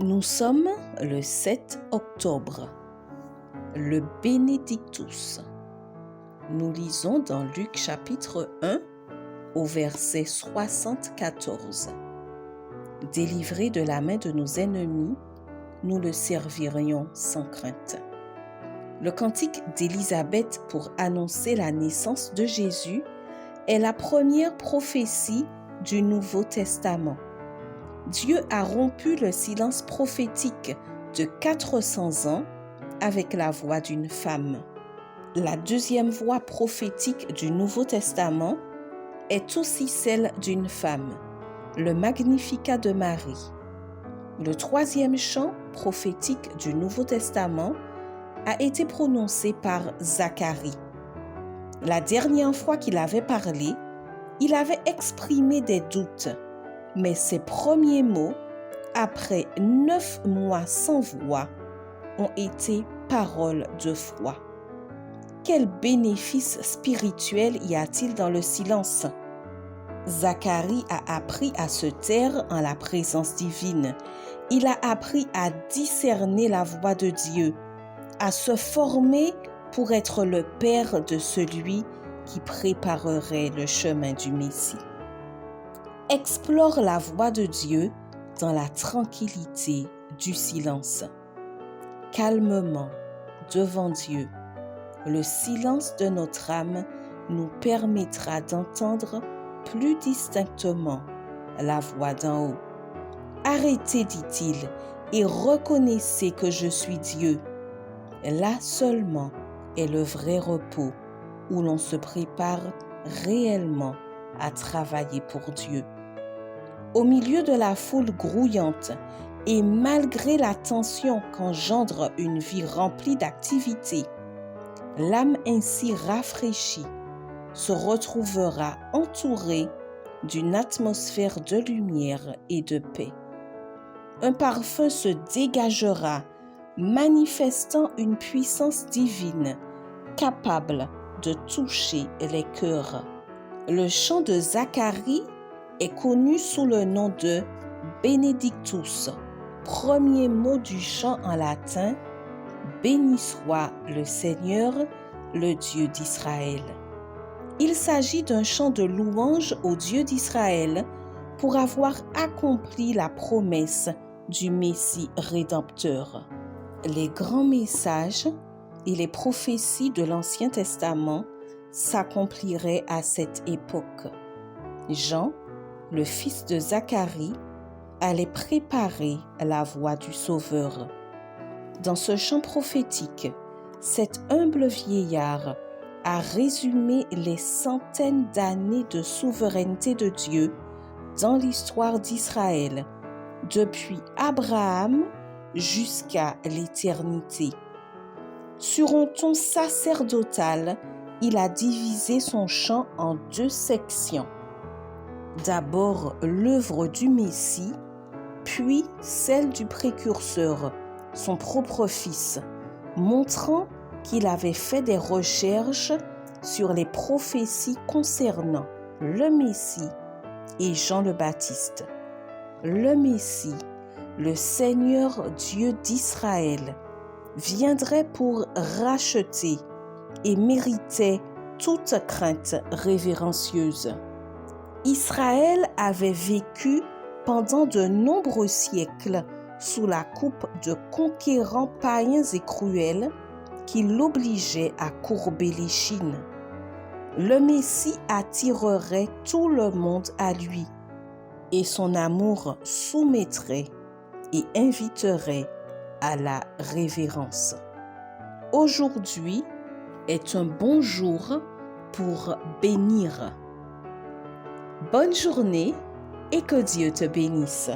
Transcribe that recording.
Nous sommes le 7 octobre, le Benedictus. Nous lisons dans Luc chapitre 1 au verset 74. Délivrés de la main de nos ennemis, nous le servirions sans crainte. Le cantique d'Élisabeth pour annoncer la naissance de Jésus est la première prophétie du Nouveau Testament. Dieu a rompu le silence prophétique de 400 ans avec la voix d'une femme. La deuxième voix prophétique du Nouveau Testament est aussi celle d'une femme, le Magnificat de Marie. Le troisième chant prophétique du Nouveau Testament a été prononcé par Zacharie. La dernière fois qu'il avait parlé, il avait exprimé des doutes, mais ses premiers mots, après 9 mois sans voix, ont été paroles de foi. Quel bénéfice spirituel y a-t-il dans le silence? Zacharie a appris à se taire en la présence divine. Il a appris à discerner la voix de Dieu, à se former pour être le père de celui qui préparerait le chemin du Messie. Explore la voix de Dieu dans la tranquillité du silence. Calmement, devant Dieu, le silence de notre âme nous permettra d'entendre plus distinctement la voix d'en haut. Arrêtez, dit-il, et reconnaissez que je suis Dieu. Là seulement est le vrai repos où l'on se prépare réellement à travailler pour Dieu. Au milieu de la foule grouillante et malgré la tension qu'engendre une vie remplie d'activités, l'âme ainsi rafraîchie se retrouvera entourée d'une atmosphère de lumière et de paix. Un parfum se dégagera, manifestant une puissance divine capable de toucher les cœurs. Le chant de Zacharie est connu sous le nom de Benedictus, premier mot du chant en latin « Béni soit le Seigneur, le Dieu d'Israël ». Il s'agit d'un chant de louange au Dieu d'Israël pour avoir accompli la promesse du Messie rédempteur. Les grands messages et les prophéties de l'Ancien Testament s'accompliraient à cette époque. Jean, le fils de Zacharie, allait préparer la voie du Sauveur. Dans ce chant prophétique, cet humble vieillard a résumé les centaines d'années de souveraineté de Dieu dans l'histoire d'Israël, depuis Abraham jusqu'à l'éternité. Sur un ton sacerdotal, il a divisé son chant en 2 sections. D'abord l'œuvre du Messie, puis celle du précurseur, son propre fils, montrant qu'il avait fait des recherches sur les prophéties concernant le Messie et Jean le Baptiste. Le Messie, le Seigneur Dieu d'Israël, viendrait pour racheter et méritait toute crainte révérencieuse. Israël avait vécu pendant de nombreux siècles sous la coupe de conquérants païens et cruels qui l'obligeaient à courber l'échine. Le Messie attirerait tout le monde à lui et son amour soumettrait et inviterait à la révérence. Aujourd'hui est un bon jour pour bénir. Bonne journée et que Dieu te bénisse.